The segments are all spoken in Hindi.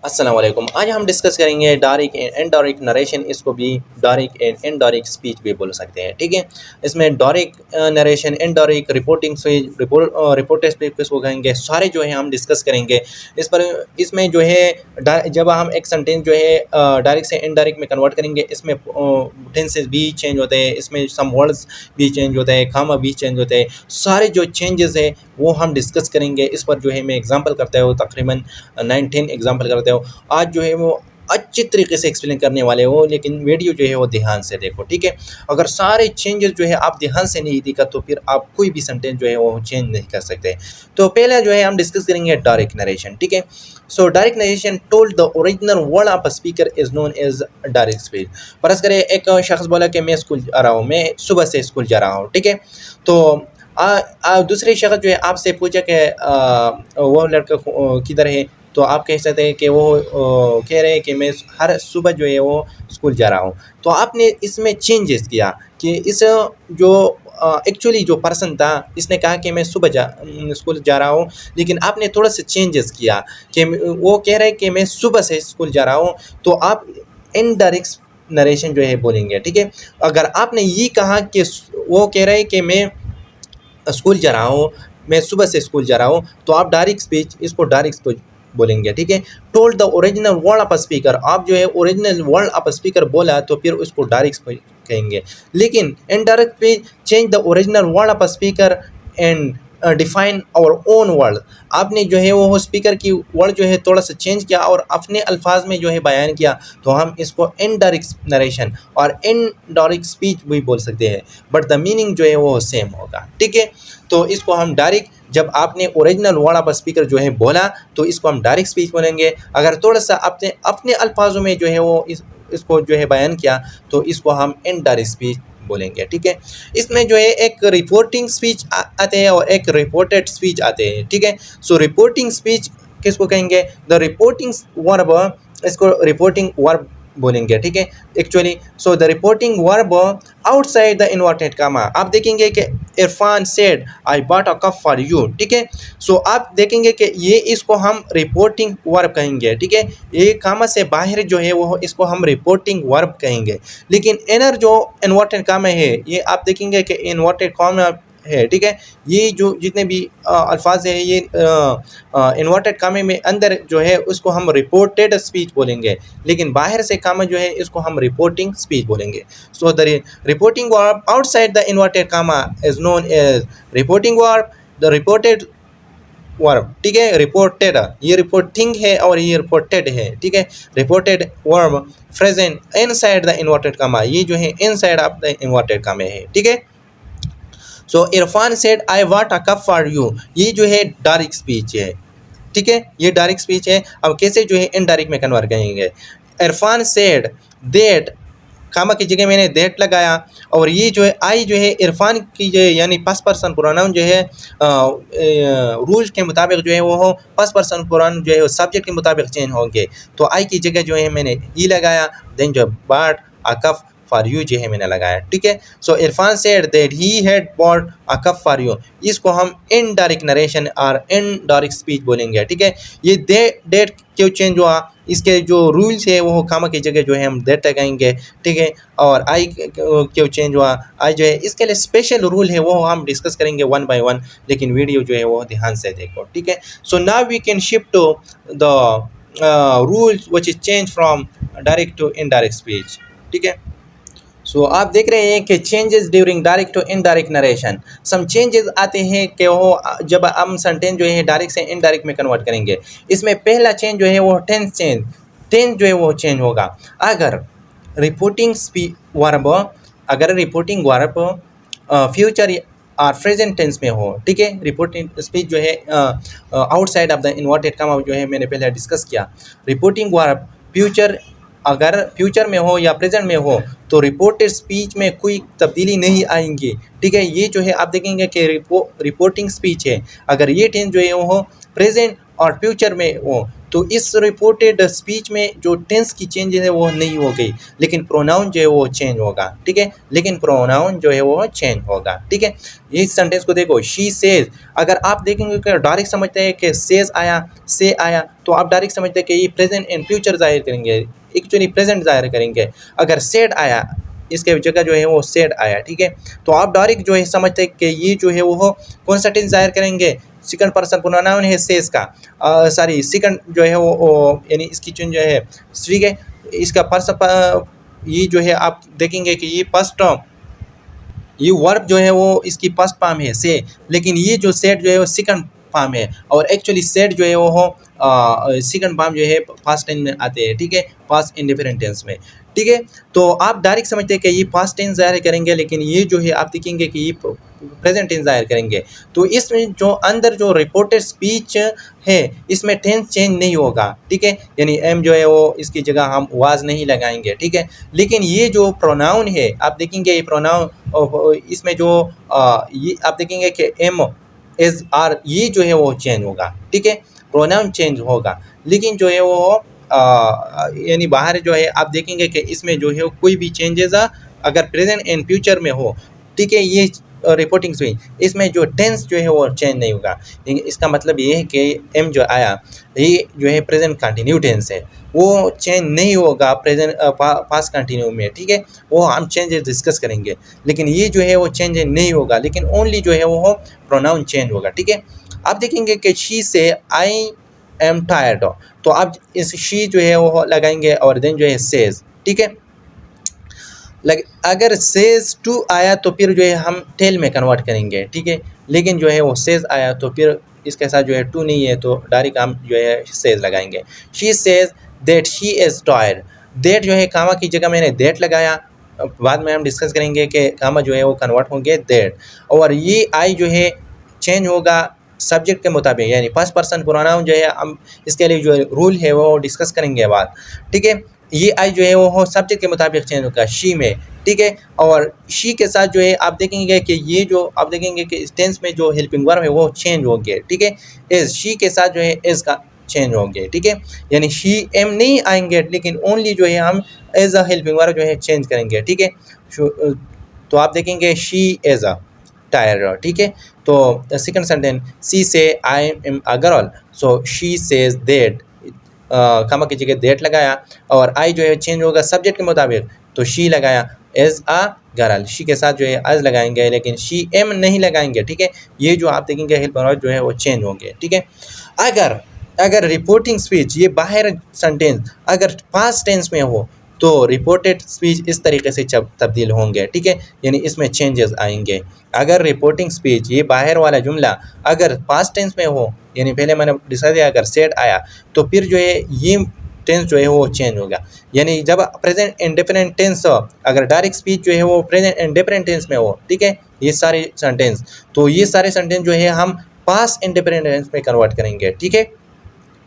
अस्सलाम वालेकुम। आज हम डिस्कस करेंगे डायरेक्ट एंड इनडायरेक्ट नरेशन, इसको भी डायरेक्ट एंड इनडायरेक्ट स्पीच भी बोल सकते हैं, ठीक है। इसमें direct narration, indirect reporting speech, reported speech किसको कहेंगे, सारे जो है हम डिस्कस करेंगे इस पर। इसमें जो है जब हम एक सेंटेंस जो है डायरेक्ट से इनडायरेक्ट में कन्वर्ट करेंगे, इसमें टेंसेस भी चेंज होते हैं, इसमें सम वर्ड्स भी चेंज होते हैं, खामा भी चेंज होते हैं। सारे जो चेंजेस है वो हम डिस्कस करेंगे। इस पर जो है मैं एग्जांपल करता हूँ, तकरीबन 9-10 एग्जांपल करते हो। आज जो है वो अच्छी तरीके से एक्सप्लेन करने वाले हो, लेकिन वीडियो जो है वो ध्यान से देखो, ठीक है। अगर सारे चेंजेस जो है आप ध्यान से नहीं देखा तो फिर आप कोई भी सेंटेंस जो है वो चेंज नहीं कर सकते। तो पहले जो है हम डिस्कस करेंगे डायरेक्ट नरेशन, ठीक है। So direct narration told the original word of a speaker is known as direct speech. फर्ज करें एक शख्स बोला कि मैं स्कूल जा रहा हूँ, मैं सुबह से स्कूल जा रहा हूँ, ठीक है। तो दूसरे शख्स जो है आपसे पूछा कि वो लड़का किधर है, तो आप कह सकते हैं कि वो कह रहे हैं कि मैं हर सुबह जो है वो स्कूल जा रहा हूँ। तो आपने इसमें चेंजेस किया कि इस जो एक्चुअली जो पर्सन था इसने कहा कि मैं सुबह स्कूल जा रहा हूँ, लेकिन आपने थोड़ा सा चेंजेस किया कि वो कह रहे हैं कि मैं सुबह से स्कूल जा रहा हूँ, तो आप इनडायरेक्ट नरेशन जो है बोलेंगे, ठीक है। अगर आपने ये कहा कि वो कह रहे हैं कि मैं स्कूल जा रहा हूँ, मैं सुबह से स्कूल जा रहा हूँ, तो आप डायरेक्ट स्पीच, इसको डायरेक्ट स्पीच बोलेंगे, ठीक है। Told the original word of a speaker, आप जो है original word of a speaker बोला तो फिर उसको डायरेक्ट स्पीच कहेंगे। लेकिन indirect speech change the original word of a speaker and define our own word. आपने जो है वो स्पीकर की वर्ड जो है थोड़ा सा चेंज किया और अपने अल्फाज में जो है बयान किया, तो हम इसको इनडायरेक्ट नरेशन और इनडायरेक्ट स्पीच भी बोल सकते हैं, बट द मीनिंग जो है वो सेम होगा, ठीक है। तो इसको हम डायरेक्ट, जब आपने ओरिजिनल वर्ड ऑफ स्पीकर जो है बोला तो इसको हम डायरेक्ट स्पीच बोलेंगे। अगर थोड़ा सा अपने अपने अल्फाजों में जो है वो इसको जो है बयान किया तो इसको हम इनडायरेक्ट स्पीच बोलेंगे, ठीक है। इसमें जो है एक रिपोर्टिंग स्पीच आते हैं और एक रिपोर्टेड स्पीच आते हैं, ठीक है। सो रिपोर्टिंग स्पीच किसको कहेंगे, द रिपोर्टिंग वर्ब, इसको रिपोर्टिंग वर्ब बोलेंगे, ठीक है। Actually so the reporting verb outside the inverted comma, आप देखेंगे कि Irfan said I bought a cup for you, ठीक है। सो आप देखेंगे कि ये इसको हम रिपोर्टिंग वर्ब कहेंगे, ठीक है। ये कामा से बाहर जो है वो इसको हम रिपोर्टिंग वर्ब कहेंगे। लेकिन इनर जो इन्वर्टेड कामा है, ये आप देखेंगे कि इन्वर्टेड कामा है, ठीक है। ये जो जितने भी अल्फाज है ये इन्वर्टेड कामे में अंदर जो है उसको हम रिपोर्टेड स्पीच बोलेंगे, लेकिन बाहर से कामा जो है इसको हम रिपोर्टिंग स्पीच बोलेंगे। So the reporting verb outside the inverted comma is known as reporting verb, the reported verb, ठीक है। रिपोर्टेड, ये रिपोर्टिंग है और ये रिपोर्टेड है, ठीक है। Reported verb present inside the inverted comma, ये जो है इनसाइड ऑफ द इन्वर्टेड कामे है, ठीक है। So Irfan said I want a cup for you, ये जो है डायरेक्ट स्पीच है, ठीक है। ये डायरेक्ट स्पीच है। अब कैसे जो है इनडायरेक्ट में कन्वर्ट करेंगे, इरफान सेड दैट, कामा की जगह मैंने दैट लगाया, और ये जो है आई जो है इरफान की जो है यानी फर्स्ट पर्सन प्रोनाउन जो है रूल्स के मुताबिक जो है वो फर्स्ट पर्सन प्रोनाउन जो है सब्जेक्ट के मुताबिक चेंज होंगे। तो आई की जगह जो है मैंने ई लगाया, देन जो bought a cup for you जो है मैंने लगाया, ठीक है। So Irfan said that he had bought a cup for you, इसको हम इनडायरेक्ट नरेशन और इनडायरेक्ट स्पीच बोलेंगे, ठीक है। ये डेट क्यों चेंज हुआ, इसके जो रूल्स है वो कामा की जगह जो है हम दैट लगाएंगे, ठीक है। और आई क्यों चेंज हुआ, आई जो है इसके लिए स्पेशल रूल है वो हम डिस्कस करेंगे वन बाय वन, लेकिन वीडियो जो है वो ध्यान से देखो, ठीक है। So now we can shift to the rules which is change from direct to indirect speech, ठीक है। सो आप देख रहे हैं कि changes during direct to indirect narration, some changes आते हैं कि वो जब हम सेंटेंस जो है डायरेक्ट से इनडायरेक्ट में कन्वर्ट करेंगे। इसमें पहला चेंज जो है वो टेंस जो है वो चेंज होगा। अगर रिपोर्टिंग वर्ब, अगर रिपोर्टिंग वर्ब फ्यूचर और प्रेजेंट टेंस में हो, ठीक है। रिपोर्टिंग स्पीच जो है outside of the inverted comma जो है मैंने पहले डिस्कस किया। रिपोर्टिंग वर्ब फ्यूचर, अगर फ्यूचर में हो या प्रेजेंट में हो तो रिपोर्टेड स्पीच में कोई तब्दीली नहीं आएंगी, ठीक है। ये जो है आप देखेंगे कि रिपोर्टिंग स्पीच है, अगर ये टेंस जो है वो हो प्रेजेंट और फ्यूचर में हो तो इस रिपोर्टेड स्पीच में जो टेंस की चेंजेस है वो नहीं हो गई, लेकिन प्रोनाउन जो है वो चेंज होगा, ठीक है, लेकिन प्रोनाउन जो है वो चेंज होगा, ठीक है। इस सेंटेंस को देखो, शी सेज, अगर आप देखेंगे कि डायरेक्ट समझते हैं कि सेज आया, से आया, तो आप डायरेक्ट समझते हैं कि ये प्रेजेंट एंड फ्यूचर जाहिर करेंगे, एक्चुअली प्रेजेंट जाहिर करेंगे। अगर सेड आया, इसके जगह जो है वो सेड आया, ठीक है, तो आप डायरेक्ट जो है समझते हैं कि ये जो है वो कौन सा टेंस जाहिर करेंगे, सेकंड पर्सन प्रोनाउन है सेज का, सॉरी सेकंड जो है वो यानी इसकी चुन जो है, ठीक है, इसका पर्सन, ये जो है आप देखेंगे कि ये फर्स्ट ये वर्ब जो है वो इसकी फर्स्ट फॉर्म है से, लेकिन ये जो सेट जो है वो सेकंड फॉर्म है, और एक्चुअली सेट जो है वो सेकंड फॉर्म जो है पास्ट टेंस में आते हैं, ठीक है, पास्ट इंडिफरेंट टेंस में, ठीक है। तो आप डायरेक्ट समझते हैं कि ये पास्ट टेंस जाहिर करेंगे, लेकिन ये जो है आप देखेंगे कि ये प्रेजेंट टेंस जाहिर करेंगे। तो इसमें जो अंदर जो रिपोर्टेड स्पीच है इसमें टेंस चेंज नहीं होगा, ठीक है, यानी एम जो है वो इसकी जगह हम वाज नहीं लगाएंगे, ठीक है। लेकिन ये जो प्रोनाउन है आप देखेंगे, ये प्रोनाउन इसमें जो ये आप देखेंगे कि एम एज आर ये जो है वो चेंज होगा, ठीक है, प्रोनाउन चेंज होगा, लेकिन जो है वो यानी बाहर जो है आप देखेंगे कि इसमें जो है कोई भी चेंजेस अगर प्रेजेंट एंड फ्यूचर में हो, ठीक है, ये रिपोर्टिंग हुई, इसमें जो टेंस जो है वो चेंज नहीं होगा। इसका मतलब ये है कि एम जो आया ये जो है प्रेजेंट कंटिन्यू टेंस है, वो चेंज नहीं होगा प्रेजेंट पास्ट कंटिन्यू में, ठीक है, वो हम चेंजेस डिस्कस करेंगे, लेकिन ये जो है वो चेंज नहीं होगा, लेकिन ओनली जो है वो प्रोनाउन चेंज होगा, ठीक है। आप देखेंगे कि शी से आई एम टायर्ड, तो आप इस शी जो है वो लगाएंगे और देन जो है सेज, ठीक है। अगर सेज टू आया तो फिर जो है हम टेल में कन्वर्ट करेंगे, ठीक है, लेकिन जो है वो सेज आया तो फिर इसके साथ जो है टू नहीं है, तो डायरेक्ट हम जो है सेज लगाएंगे। She says that she is tired, that जो है कामा की जगह मैंने दैट लगाया, बाद में हम डिस्कस करेंगे कि कामा जो है वो कन्वर्ट होंगे दैट, और ये आई जो है चेंज होगा सब्जेक्ट के मुताबिक, यानी फर्स्ट पर्सन प्रोनाउन जो है हम इसके लिए जो रूल है वो डिस्कस करेंगे बाद, ठीक है। ये आई जो है वो सब्जेक्ट के मुताबिक चेंज होगा शी में, ठीक है, और शी के साथ जो है आप देखेंगे कि ये जो आप देखेंगे कि टेंस में जो हेल्पिंग वर्ब है वो चेंज होंगे, ठीक है, इज शी के साथ जो है इज का चेंज होंगे, ठीक है, यानी शी एम नहीं आएंगे, लेकिन ओनली जो है हम एज अ हेल्पिंग वर्ब जो है चेंज करेंगे, ठीक है। तो आप देखेंगे शी एज अ टायर्ड, ठीक है। तो second sentence, she say I am a girl, so she says that, comma की जगह दैट लगाया, और आई जो है चेंज होगा सब्जेक्ट के मुताबिक, तो शी लगाया एज अ गर्ल, शी के साथ जो है एज लगाएंगे, लेकिन शी एम नहीं लगाएंगे, ठीक है। ये जो आप देखेंगे हेल्प वर्ब जो है वो चेंज होंगे, ठीक है। अगर अगर रिपोर्टिंग स्पीच ये बाहर सेंटेंस अगर पास्ट टेंस में हो तो रिपोर्टेड स्पीच इस तरीके से तब्दील होंगे, ठीक है, यानी इसमें चेंजेस आएंगे। अगर रिपोर्टिंग स्पीच ये बाहर वाला जुमला अगर पास्ट टेंस में हो, यानी पहले मैंने डिस्कस किया अगर सेड आया तो फिर जो है ये टेंस जो है वो चेंज होगा, यानी जब प्रेजेंट इंडिफरेंट टेंस हो, अगर डायरेक्ट स्पीच जो है वो प्रेजेंट इंडिफरेंट टेंस में हो, ठीक है, ये सारे सेंटेंस, तो ये सारे सेंटेंस जो है हम पास्ट इंडिफरेंट टेंस में कन्वर्ट करेंगे, ठीक है।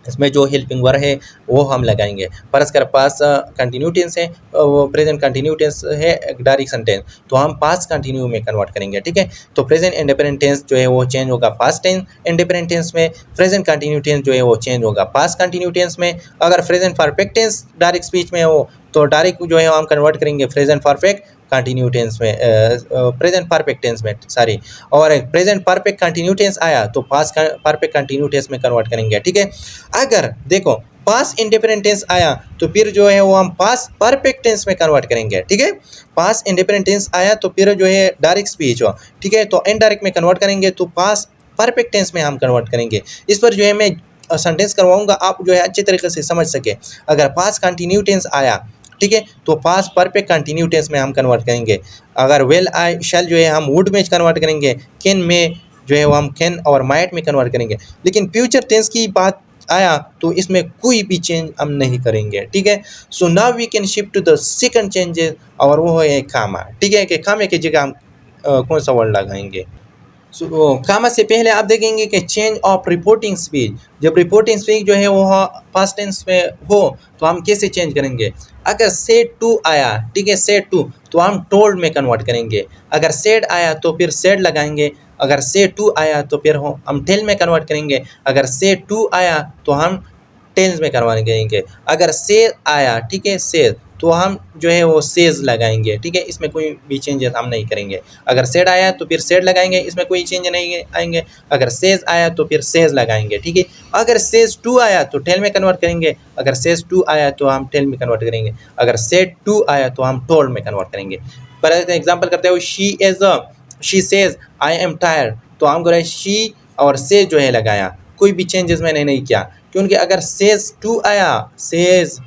इसमें जो हेल्पिंग वर्ब है वो हम लगाएंगे, फर्ज कर पास कंटिन्यू टेंस है, वो प्रेजेंट कंटिन्यू टेंस है डायरेक्ट सेंटेंस, तो हम पास्ट कंटिन्यू में कन्वर्ट करेंगे, ठीक है। तो प्रेजेंट इंडिफरेंट टेंस जो है वो चेंज होगा पास्ट टेंस इंडिफरेंट टेंस में, प्रेजेंट कंटिन्यू टेंस जो है वो चेंज होगा पास्ट कंटिन्यू टेंस में। अगर present perfect tense direct speech में हो तो डायरेक्ट जो है हम कन्वर्ट करेंगे प्रेजेंट परफेक्ट कंटिन्यू टेंस में, प्रेजेंट परफेक्ट टेंस में, सॉरी, और प्रेजेंट परफेक्ट कंटिन्यू टेंस आया तो पास्ट परफेक्ट कंटिन्यू टेंस में कन्वर्ट करेंगे, ठीक है। अगर देखो पास्ट इंडिफरेंट टेंस आया तो फिर जो है वो हम पास्ट परफेक्ट टेंस में कन्वर्ट करेंगे, ठीक है। पास्ट इंडिफरेंट टेंस आया तो फिर जो है डायरेक्ट स्पीच हो, ठीक है, तो इनडायरेक्ट में कन्वर्ट करेंगे तो पास्ट परफेक्ट टेंस में हम कन्वर्ट करेंगे। इस पर जो है मैं सेंटेंस करवाऊंगा, आप जो है अच्छे तरीके से समझ सके। अगर पास्ट कंटिन्यू टेंस आया, ठीक है, तो पास्ट परफेक्ट कंटिन्यू टेंस में हम कन्वर्ट करेंगे। अगर वेल आई शैल जो है हम वुड में कन्वर्ट करेंगे, कैन में जो है वो हम कैन और माइट में कन्वर्ट करेंगे। लेकिन फ्यूचर टेंस की बात आया तो इसमें कोई भी चेंज हम नहीं करेंगे, ठीक है। So now we can shift to the second changes, और वो है कामा, ठीक है, कि कामे की जगह हम कौन सा वर्ड लगाएंगे। कामा से पहले आप देखेंगे कि चेंज ऑफ रिपोर्टिंग स्पीच, जब रिपोर्टिंग स्पीच जो है वो पास्ट टेंस में हो तो हम कैसे चेंज करेंगे। अगर सेड टू आया, ठीक है, सेड टू, तो हम टोल्ड में कन्वर्ट करेंगे। अगर सेड आया तो फिर सेड लगाएंगे। अगर सेड टू आया तो फिर हम टेल में कन्वर्ट करेंगे। अगर सेड टू आया तो हम टेंस में कन्वर्ट करेंगे। अगर से आया, ठीक है, से, तो हम जो है वो सेज लगाएंगे, ठीक है, इसमें कोई भी चेंजेस हम नहीं करेंगे। अगर सेड आया तो फिर सेड लगाएंगे, इसमें कोई चेंज नहीं आएंगे। अगर सेज आया तो फिर सेज लगाएंगे, ठीक है। अगर सेज टू आया तो टेल में कन्वर्ट करेंगे, अगर सेज टू आया तो हम टेल में कन्वर्ट करेंगे, अगर सेड टू आया तो हम टोल्ड में कन्वर्ट करेंगे। पर एग्जाम्पल करते हो, she says I am tired, तो हम करें शी और से जो है लगाया, कोई भी चेंजेस मैंने नहीं किया, क्योंकि अगर सेज टू आया, सेज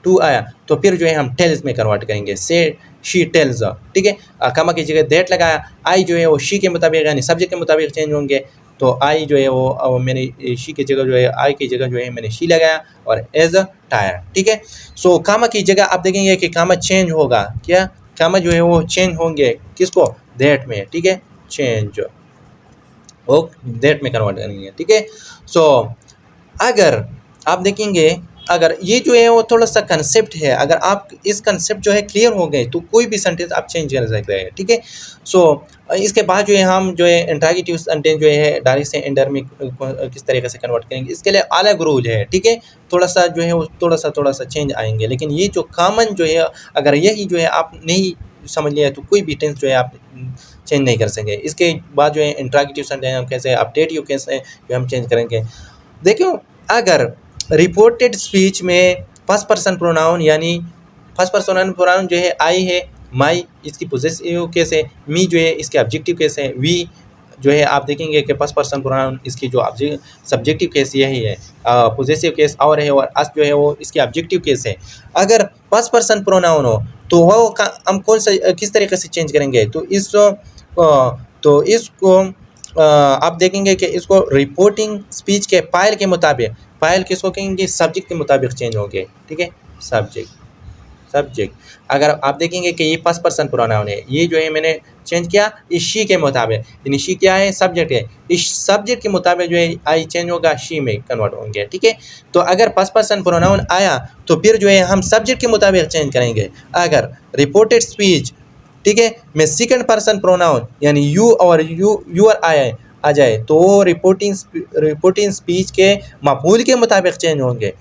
टू आया तो फिर जो है हम टेल्स में कन्वर्ट करेंगे, से शी टेल्स, ठीक है। कमा की जगह दैट लगाया, आई जो है वो शी के मुताबिक यानी सब्जेक्ट के मुताबिक चेंज होंगे, तो आई जो है वो मैंने शी की जगह जो है, आई की जगह जो है मैंने शी लगाया, और एज अ टायर, ठीक है। सो कामा की जगह आप देखेंगे कि कामा चेंज होगा, क्या कामा जो है वो चेंज होंगे किसको, दैट में, ठीक है, चेंज वो दैट में कन्वर्ट करेंगे, ठीक है। सो अगर आप देखेंगे, अगर ये जो है वो थोड़ा सा कंसेप्ट है, अगर आप इस कंसेप्ट जो है क्लियर हो गए तो कोई भी सेंटेंस आप चेंज कर सकते हैं, ठीक है। सो इसके बाद जो है हम जो है इंट्रोगेटिव सेंटेंस जो है डायरेक्ट से एंडरमिक किस तरीके से कन्वर्ट करेंगे, इसके लिए अलग रूल है, ठीक है। थोड़ा सा जो है वो थोड़ा सा चेंज आएंगे, लेकिन ये जो कॉमन जो है, अगर यही जो है आप नहीं समझ लिया तो कोई भी टेंस जो है आप चेंज नहीं कर सकेंगे। इसके बाद जो है इंट्रोगेटिव सेंटेंस हम कैसे, अपडेटिव कैसे जो हम चेंज करेंगे। देखियो, अगर रिपोर्टेड स्पीच में फर्स्ट पर्सन प्रोनाउन यानी फर्स्ट पर्सन प्रोनाउन जो है आई है, माई इसकी पोजेसिव केस है, मी जो है इसके ऑब्जेक्टिव केस है, वी जो है आप देखेंगे कि फर्स्ट पर्सन प्रोनाउन इसकी जो सब्जेक्टिव केस यही है, पोजेसिव केस और है, और अस जो है वो इसकी ऑब्जेक्टिव केस है। अगर फर्स्ट पर्सन प्रोनाउन हो तो वो हम कौन सा किस तरीके से चेंज करेंगे, तो इसको आप देखेंगे कि इसको रिपोर्टिंग स्पीच के फाइल के मुताबिक, फाइल किसको कहेंगे, सब्जेक्ट के मुताबिक चेंज होंगे, ठीक है, सब्जेक्ट। अगर आप देखेंगे कि ये फर्स्ट पर्सन प्रोनाउन है, ये जो है मैंने चेंज किया इस शी के मुताबिक, यानी शी क्या है, सब्जेक्ट है, इस सब्जेक्ट के मुताबिक जो है आई चेंज होगा, शी में कन्वर्ट होंगे, ठीक है। तो अगर फर्स्ट पर्सन प्रोनाउन आया तो फिर जो है हम सब्जेक्ट के मुताबिक चेंज करेंगे। अगर रिपोर्टेड स्पीच, ठीक है, में सेकंड पर्सन प्रोनाउन यानी यू और यूर आ जाए तो वो रिपोर्टिंग स्पीच के मफूल के मुताबिक चेंज होंगे।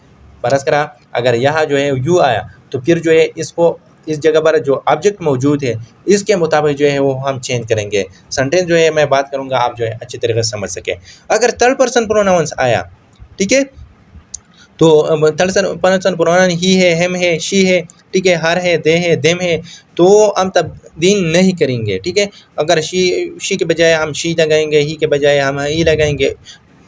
बरस करा, अगर यहाँ जो है यू आया तो फिर जो है इसको इस जगह पर जो ऑब्जेक्ट मौजूद है इसके मुताबिक जो है वो हम चेंज करेंगे। सेंटेंस जो है मैं बात करूँगा, आप जो है अच्छी तरीके से समझ सकें। अगर थर्ड पर्सन प्रोनाउंस आया, ठीक है, तो थर्ड पर्सन प्रोनाउन ही है, हिम है, शी है, ठीक है, हर है, दे है, देम है, तो हम तब्दील नहीं करेंगे, ठीक है। अगर शी के बजाय हम शी लगाएंगे, ही के बजाय हम ही लगाएंगे,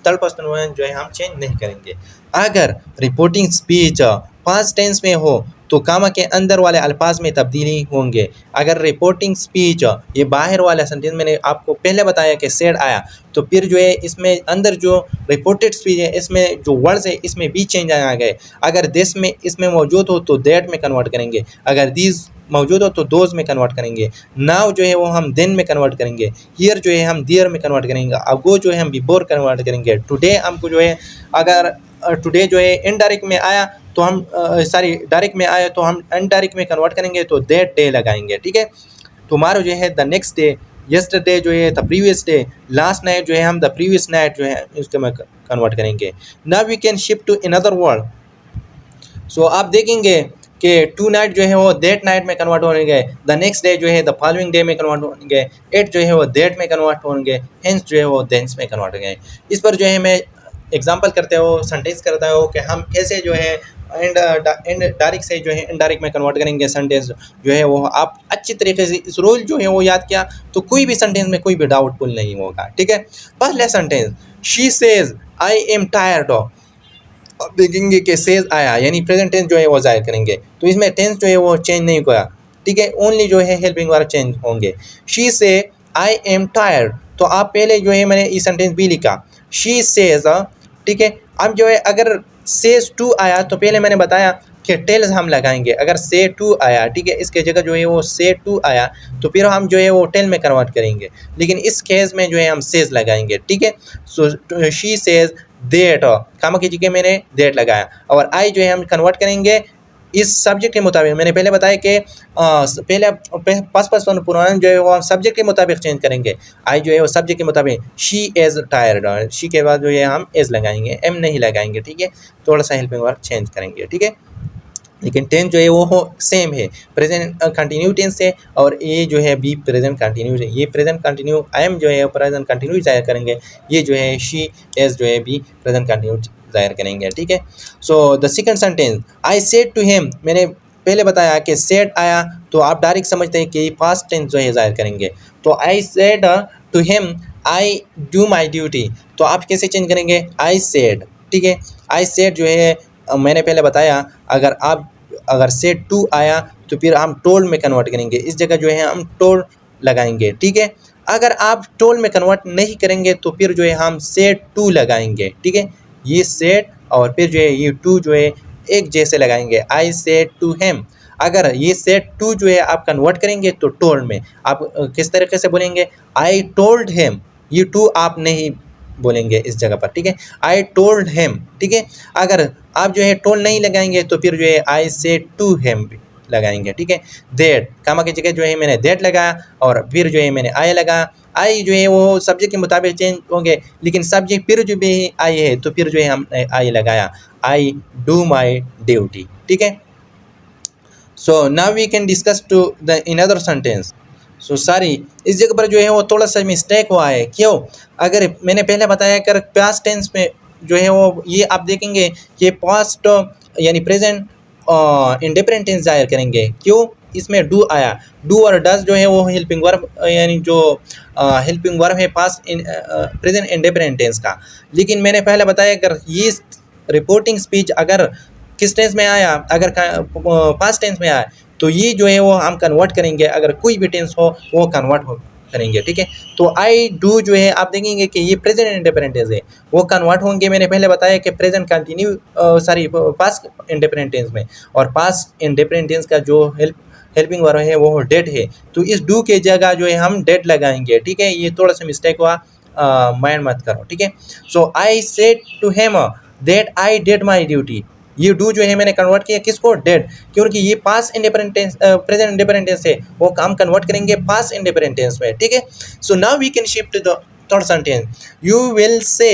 थर्ड पर्सन प्रोनाउन जो है हम चेंज नहीं करेंगे। अगर रिपोर्टिंग स्पीच पास्ट टेंस में हो तो कामा के अंदर वाले अल्फाज में तब्दीली होंगे। अगर रिपोर्टिंग स्पीच ये बाहर वाला सेंटेंस मैंने आपको पहले बताया कि सेड आया तो फिर जो है इसमें अंदर जो रिपोर्टेड स्पीच है इसमें जो वर्ड्स है इसमें भी चेंज आ गए। अगर दिस में इसमें मौजूद हो तो दैट में कन्वर्ट करेंगे, अगर दिस मौजूद हो तो दोज में कन्वर्ट करेंगे, नाउ जो है वो हम देन में कन्वर्ट करेंगे, हियर जो है हम दियर में कन्वर्ट करेंगे, अगो जो है हम बिफोर कन्वर्ट करेंगे, टुडे हमको जो है अगर टुडे जो है इनडायरेक्ट में आया तो हम डायरेक्ट में आया तो हम इनडायरेक्ट में कन्वर्ट करेंगे तो दैट डे लगाएंगे, ठीक है। टुमारो जो है द नेक्स्ट डे, यस्टरडे जो है the previous day, last night जो है हम द प्रीवियस नाइट जो है उसके में कन्वर्ट करेंगे। Now we can shift to another word. So आप देखेंगे कि टू नाइट जो है वो दैट नाइट में कन्वर्ट होंगे, द नेक्स्ट डे जो है द फॉलोइंग डे में कन्वर्ट होंगे, एट जो है वो दैट में कन्वर्ट होंगे, हेंस जो है वो देंस में कन्वर्ट होंगे। इस पर जो है मैं एग्जांपल करते हो, सेंटेंस करता हो कि हम कैसे जो है एंड डायरेक्ट से जो है इनडायरेक्ट में कन्वर्ट करेंगे सेंटेंस जो है वो आप अच्छी तरीके से इस रूल जो है वो याद किया तो कोई भी सेंटेंस में कोई भी डाउटफुल नहीं होगा, ठीक है। पहला sentence, she says I am tired of, अब देखेंगे कि सेज आया यानी प्रेजेंट टेंस जो है वो जाहिर करेंगे तो इसमें टेंस जो है वो चेंज नहीं हुआ, ठीक है, ओनली जो है हेल्पिंग वर्ब चेंज होंगे। शी से आई एम टायर्ड, तो आप पहले जो है मैंने ये सेंटेंस भी लिखा, शी सेज, ठीक है। अब जो है अगर सेज टू आया तो पहले मैंने बताया कि टेल्स हम लगाएंगे, अगर से टू आया, ठीक है, इसके जगह जो है वो से टू आया तो फिर हम जो है वो टेल में कन्वर्ट करेंगे, लेकिन इस केस में जो है हम सेज लगाएंगे, ठीक है। सो शी सेज देट, कामा की जगह मैंने देट लगाया, और आई जो है हम कन्वर्ट करेंगे इस सब्जेक्ट के मुताबिक, मैंने पहले बताया कि पहले पास्ट पर्सन प्रोनाउन जो है वो हम सब्जेक्ट के मुताबिक चेंज करेंगे। आई जो है वो सब्जेक्ट के मुताबिक, शी इज़ टायर्ड, शी के बाद जो है हम इज़ लगाएंगे, एम नहीं लगाएंगे, ठीक है। थोड़ा सा हेल्पिंग वर्ब चेंज करेंगे, ठीक है। लेकिन टेंस जो है वो सेम है, प्रेजेंट कंटिन्यू टेंस है, और ये जो है बी प्रेजेंट कंटिन्यू है। ये प्रेजेंट कंटिन्यू, आई एम जो है प्रेजेंट कंटिन्यू जाहिर करेंगे, ये जो है शी एज जो है बी प्रेजेंट कंटिन्यू जाहिर करेंगे, ठीक है। So the second sentence, I said to him, मैंने पहले बताया कि सेड आया तो आप डायरेक्ट समझते हैं कि पास्ट टेंस जो है जाहिर करेंगे। तो I said to him I do my duty, तो आप कैसे चेंज करेंगे, आई सेड, ठीक है। आई सेड जो है मैंने पहले बताया, अगर सेड टू आया तो फिर हम टोल्ड में कन्वर्ट करेंगे, इस जगह जो है हम टोल्ड लगाएंगे, ठीक है। अगर आप टोल्ड में कन्वर्ट नहीं करेंगे तो फिर जो है हम सेड टू लगाएंगे, ठीक है। ये सेड और फिर जो है ये टू जो है एक जैसे लगाएंगे, आई सेड टू हिम। अगर ये सेड टू जो है आप कन्वर्ट करेंगे तो टोल्ड में आप किस तरीके से बोलेंगे, आई टोल्ड हिम, ये टू आप नहीं बोलेंगे इस जगह पर, ठीक है। आई टोल्ड हिम, ठीक है। अगर आप जो है टोल्ड नहीं लगाएंगे तो फिर जो है आई सेड टू हिम लगाएंगे, ठीक है। दैट, कामा की जगह जो है मैंने दैट लगाया और फिर जो है मैंने आई लगाया। आई जो है वो सब्जेक्ट के मुताबिक चेंज होंगे, लेकिन सब्जेक्ट फिर जो भी आई है तो फिर जो है हम आई लगाया, आई डू माई ड्यूटी, ठीक है। So now we can discuss to the another sentence. So sorry, इस जगह पर जो है वो थोड़ा सा मिस्टेक हुआ है, क्यों? अगर मैंने पहले बताया कर पास्ट टेंस में जो है वो ये आप देखेंगे कि पास्ट यानी प्रेजेंट इंडिफरेंट टेंस जाहिर करेंगे, क्यों? इसमें डू आया, डू और डज जो है वो हेल्पिंग वर्ब, यानी जो हेल्पिंग वर्ब है पास्ट प्रेजेंट इंडिफरेंट टेंस का। लेकिन मैंने पहले बताया अगर ये रिपोर्टिंग स्पीच अगर किस टेंस में आया, अगर पास्ट टेंस में आया तो ये जो है वो हम कन्वर्ट करेंगे, अगर कोई भी टेंस हो वो कन्वर्ट हो करेंगे, ठीक है। तो आई डू जो है आप देखेंगे कि ये प्रेजेंट इंडिफरेंट टेंस है, वो कन्वर्ट होंगे। मैंने पहले बताया कि present continue sorry past indifferent tense में, और पास्ट इंडिफरेंट टेंस का जो हेल्पिंग वर्ब है वो डेट है, तो इस डू के जगह जो है हम डेट लगाएंगे, ठीक है। ये थोड़ा सा मिस्टेक हुआ, माइंड मत करो, ठीक है। So I said to him that I did my duty, ये डू जो है मैंने कन्वर्ट किया किसको, डेड, क्योंकि ये past indifferent tense present indefinite tense है, वो काम कन्वर्ट करेंगे पास्ट इंडिफरेंट टेंस में, ठीक है। So now we can shift the third sentence, you will say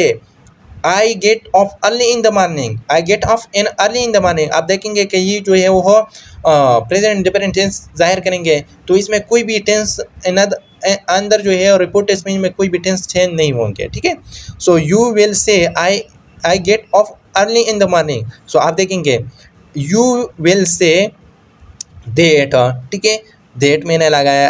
I get off early in the morning, I get off in early in the morning. आप देखेंगे कि ये जो है वो प्रेजेंट इंडिफरेंट टेंस जाहिर करेंगे, तो इसमें कोई भी टेंस अंदर जो है रिपोर्ट स्पीच में कोई भी टेंस चेंज नहीं होंगे, ठीक है। सो you will say I get off early in the morning, so आप देखेंगे यू विल से देट, ठीक है। देट मैंने लगाया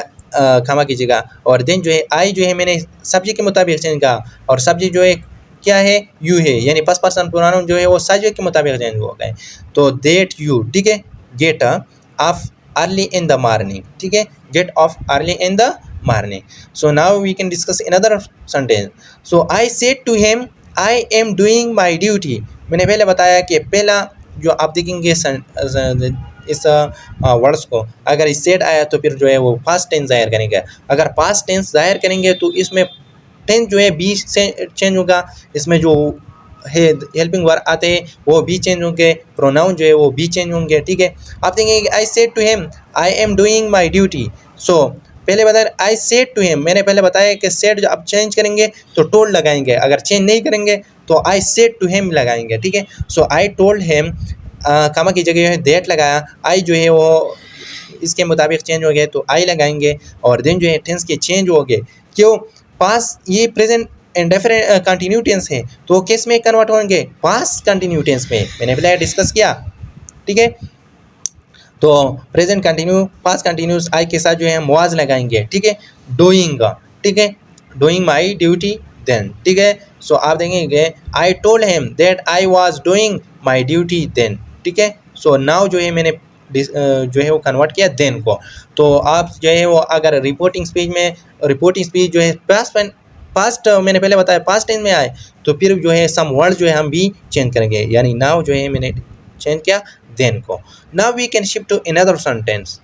खामा कीजिएगा, और देन जो है आई जो है मैंने सब्जेक्ट के मुताबिक चेंज कहा, और सब्जेक्ट जो है क्या है, यू है, यानी फर्स्ट पर्सन प्रोनाउन जो है वो सब्जेक्ट के मुताबिक चेंज हो गए, तो देट यू, ठीक है। Get off early in the morning, ठीक है, get off early in the morning. So now we can discuss another sentence. So I said to him I am doing my duty, मैंने पहले बताया कि पहला जो आप देखेंगे इस वर्ड्स को, अगर सेड आया तो फिर जो है वो पास्ट टेंस जाहिर करेंगे, अगर पास्ट टेंस जाहिर करेंगे तो इसमें टेंस जो है बी से चेंज होगा, इसमें जो है हेल्पिंग वर्ब आते हैं वो भी चेंज होंगे, प्रोनाउन जो है वो भी चेंज होंगे, ठीक है। आप देखेंगे I said to him I am doing my duty, so पहले बताया आई सेड टू हिम, मैंने पहले बताया कि सेड जब आप चेंज करेंगे तो टोल्ड लगाएंगे, अगर चेंज नहीं करेंगे तो आई सेड टू हिम लगाएंगे, ठीक है। सो आई टोल्ड हिम, कामा की जगह है दैट लगाया, आई जो है वो इसके मुताबिक चेंज हो गए तो आई लगाएंगे, और देन जो है टेंस के चेंज हो गए, क्यों? पास ये प्रेजेंट इंडेफिनिट कंटिन्यू टेंस है तो किस में कन्वर्ट होंगे, पास्ट कंटिन्यू टेंस में, मैंने पहले डिस्कस किया, ठीक है। तो प्रेजेंट कंटिन्यू पास्ट कंटिन्यूस आई के साथ जो है मुआज लगाएंगे, ठीक है। डूइंग, ठीक है, डूइंग माई ड्यूटी देन, ठीक है। सो आप देखेंगे I told him that I was doing my duty then, ठीक है। सो नाउ जो है मैंने जो है वो कन्वर्ट किया देन को, तो आप जो है वो अगर रिपोर्टिंग स्पीच जो है पास्ट मैंने पहले बताया पास्ट टेंस में आए तो फिर जो है सम वर्ड जो है हम भी चेंज करेंगे, यानी नाउ जो है मैंने चेंज किया देन को। Now we can shift to another sentence.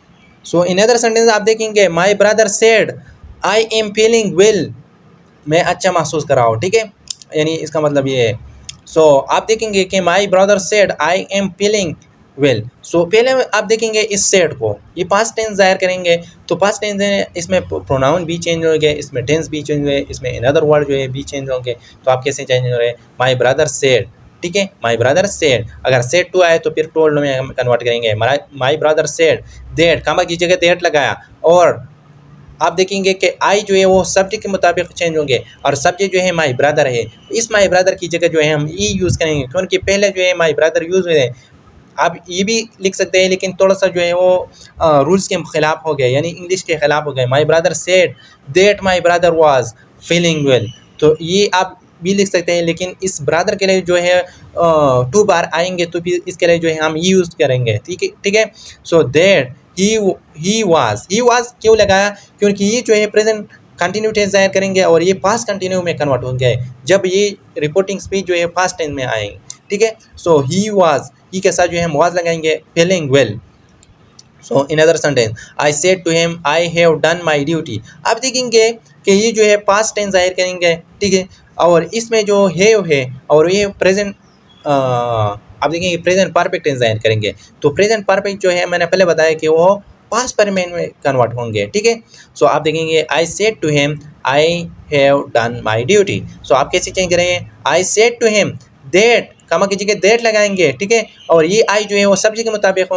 So another sentence आप देखेंगे my brother said I am feeling well, मैं अच्छा महसूस कर रहा हूँ, ठीक है, यानी इसका मतलब ये है। सो आप देखेंगे कि my brother said I am feeling well. So पहले आप देखेंगे इस सेट को, ये पास्ट टेंस ज़ाहिर करेंगे, तो पास्ट टेंस है, इसमें प्रोनाउन भी चेंज होंगे, इसमें टेंस भी चेंज हुए, इसमें अनदर वर्ड जो है भी चेंज होंगे। तो आप कैसे चेंज हो रहे हैं? माई ब्रदर सेड, ठीक है, माई ब्रदर सेड, अगर सेड टू आए तो फिर टोल्ड में हम कन्वर्ट करेंगे। My brother said that, comma की जगह दैट लगाया। और आप देखेंगे कि आई जो है वो सब्जेक्ट के मुताबिक चेंज होंगे, और सब्जेक्ट जो है माई ब्रदर है, इस माई ब्रदर की जगह जो है हम ई यूज़ करेंगे, क्योंकि पहले जो है माई ब्रदर यूज़ हुए हैं। आप ये भी लिख सकते हैं, लेकिन थोड़ा सा जो है वो रूल्स के खिलाफ हो गए, यानी इंग्लिश के खिलाफ हो गए। My brother said that my brother was feeling well, तो ये आप भी लिख सकते हैं, लेकिन इस ब्रदर के लिए जो है 2 बार आएंगे, तो फिर इसके लिए जो है हम ये यूज़ करेंगे, ठीक है, ठीक है। सो दैट ही वाज क्यों लगाया? क्योंकि ये जो है प्रेजेंट कंटिन्यू टेंस ज़ाहिर करेंगे, और ये पास्ट कंटिन्यू में कन्वर्ट होंगे जब ये रिपोर्टिंग स्पीच जो है पास्ट टेंस में आएंगे, ठीक है। सो ही वाज, ही के साथ जो है हम वाज लगाएंगे, feeling well. So in other sentence, I said to him I have done my duty. आप देखेंगे कि ये जो है पास्ट टेंस ज़ाहिर करेंगे, ठीक है, और इसमें जो हैव है और ये प्रेजेंट, आप देखेंगे प्रेजेंट परफेक्ट टेंस ज़ाहिर करेंगे। तो प्रेजेंट परफेक्ट जो है मैंने पहले बताया कि वो पास्ट परफेक्ट में कन्वर्ट होंगे, ठीक है। सो आप देखेंगे I said to him I have done my duty. So आप कैसे चेंज करेंगे? I said to him that, comma की जगह दैट लगाएंगे, ठीक है, और ये आई जो है वो सब्जेक्ट के मुताबिक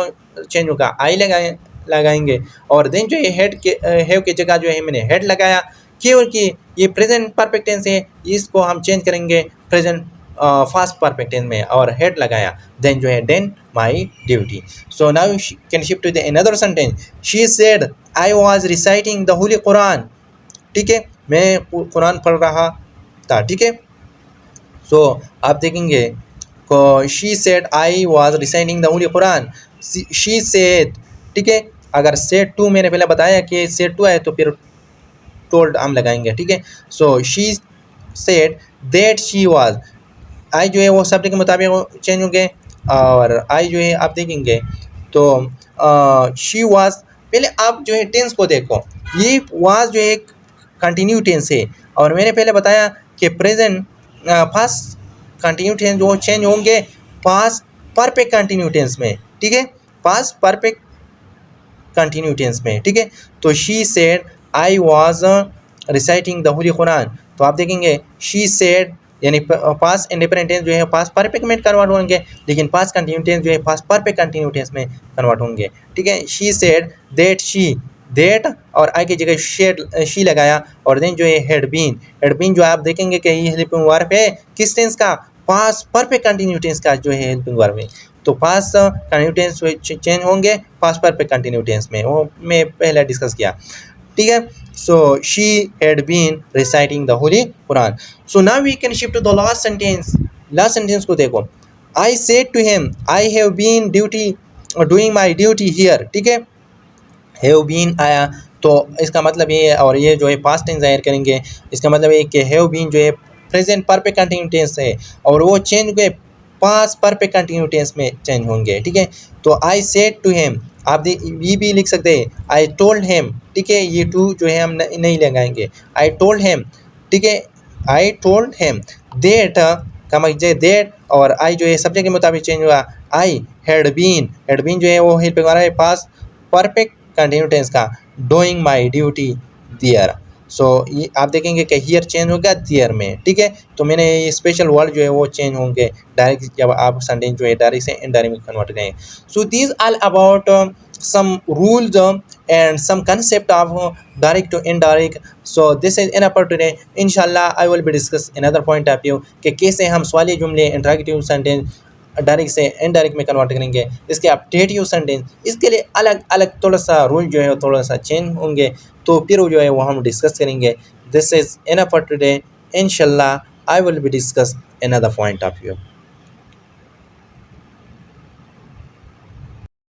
चेंज होगा, आई लगाएंगे, और देन जो है हेड के हैव की जगह जो है मैंने हेड लगाया, क्योंकि ये प्रेजेंट परफेक्ट टेंस है, इसको हम चेंज करेंगे प्रेजेंट फास्ट परफेक्ट टेंस में, और हेड लगाया, देन जो है then my duty. So now can shift to the another sentence, she said I was reciting the holy Quran, ठीक है, मैं कुरान पढ़ रहा था, ठीक है। सो आप देखेंगे को she said I was reciting the holy Quran, she said, ठीक है, अगर सेड टू मैंने पहले बताया कि सेड टू है तो फिर टोल्ड हम लगाएंगे, ठीक है। So she said that she was, I जो है वो सब्जेक्ट के मुताबिक चेंज होंगे, और आई जो है आप देखेंगे तो शी वाज, पहले आप जो है टेंस को देखो, ये वाज जो है कंटिन्यू टेंस है, और मैंने पहले बताया कि प्रेजेंट फास्ट कंटिन्यू टेंस जो चेंज होंगे पास्ट परफेक्ट कंटिन्यू टेंस में, ठीक है, पास्ट परफेक्ट कंटिन्यू टेंस में, ठीक है। तो she said I was reciting the holy Quran, तो आप देखेंगे शी सेड यानी पास्ट इंडिपेंडेंट टेंस जो है पास्ट परफेक्ट में कन्वर्ट होंगे, लेकिन पास्ट कंटिन्यू टेंस जो है पास्ट परफेक्ट कंटिन्यू टेंस में कन्वर्ट होंगे, ठीक है। She said that she, that और आई की जगह शेड शी लगाया, और देन जो है हेड बीन जो आप देखेंगे कि ये हेल्पिंग वर्ब है किस टेंस का? पास्ट परफेक्ट कंटिन्यू टेंस का जो है हेल्पिंग वर्ब है। तो पास्ट कंटिन्यू टेंस चेंज होंगे पास्ट परफेक्ट कंटिन्यू टेंस में, वो मैं पहले डिस्कस किया, ठीक है। So she had been reciting the holy Quran. So now we can shift to the last sentence. Last sentence को देखो, I said to him I have been doing my duty here, ठीक है, हैव बीन आया तो इसका मतलब ये है, और ये जो है पास्ट टेंस ज़ाहिर करेंगे, इसका मतलब ये कि हैव बीन जो है प्रेजेंट परफेक्ट कंटिन्यू टेंस है, और वो चेंज हुए पास्ट परफेक्ट कंटिन्यू टेंस में चेंज होंगे, ठीक है। तो आई सेड टू हिम, आप ये भी लिख सकते हैं आई टोल्ड हिम, ठीक है, ये टू जो है हम नहीं लगाएंगे, आई टोल्ड हिम, ठीक है, आई टोल्ड हिम दैट का मतलब दैट, और आई जो है सब्जेक्ट के मुताबिक चेंज हुआ, आई हैड बीन जो है वो हेल्प हमारा है पास परफेक्ट कंटिन्यू टेंस का, डूइंग माई ड्यूटी दियर। सो ये आप देखेंगे कि हियर चेंज होगा दियर में, ठीक है। तो मैंने ये स्पेशल वर्ड जो है वो चेंज होंगे डायरेक्ट जब आप सेंटेंस जो है डायरेक्ट से इनडायरेक्ट में कन्वर्ट करेंगे। So these all about some rules and some concept of direct to indirect. So this is enough for today. Inshallah I will be discuss another point of view कि कैसे हम सवाली जुमले इंटरैक्टिव सेंटेंस डायरेक्ट से इनडायरेक्ट में कन्वर्ट करेंगे, इसके अपडेटिव सेंटेंस, इसके लिए अलग अलग थोड़ा सा रूल जो है थोड़ा सा चेंज होंगे, तो फिर जो है वो हम डिस्कस करेंगे। This is enough for today. Inshallah I will be discuss another point of view.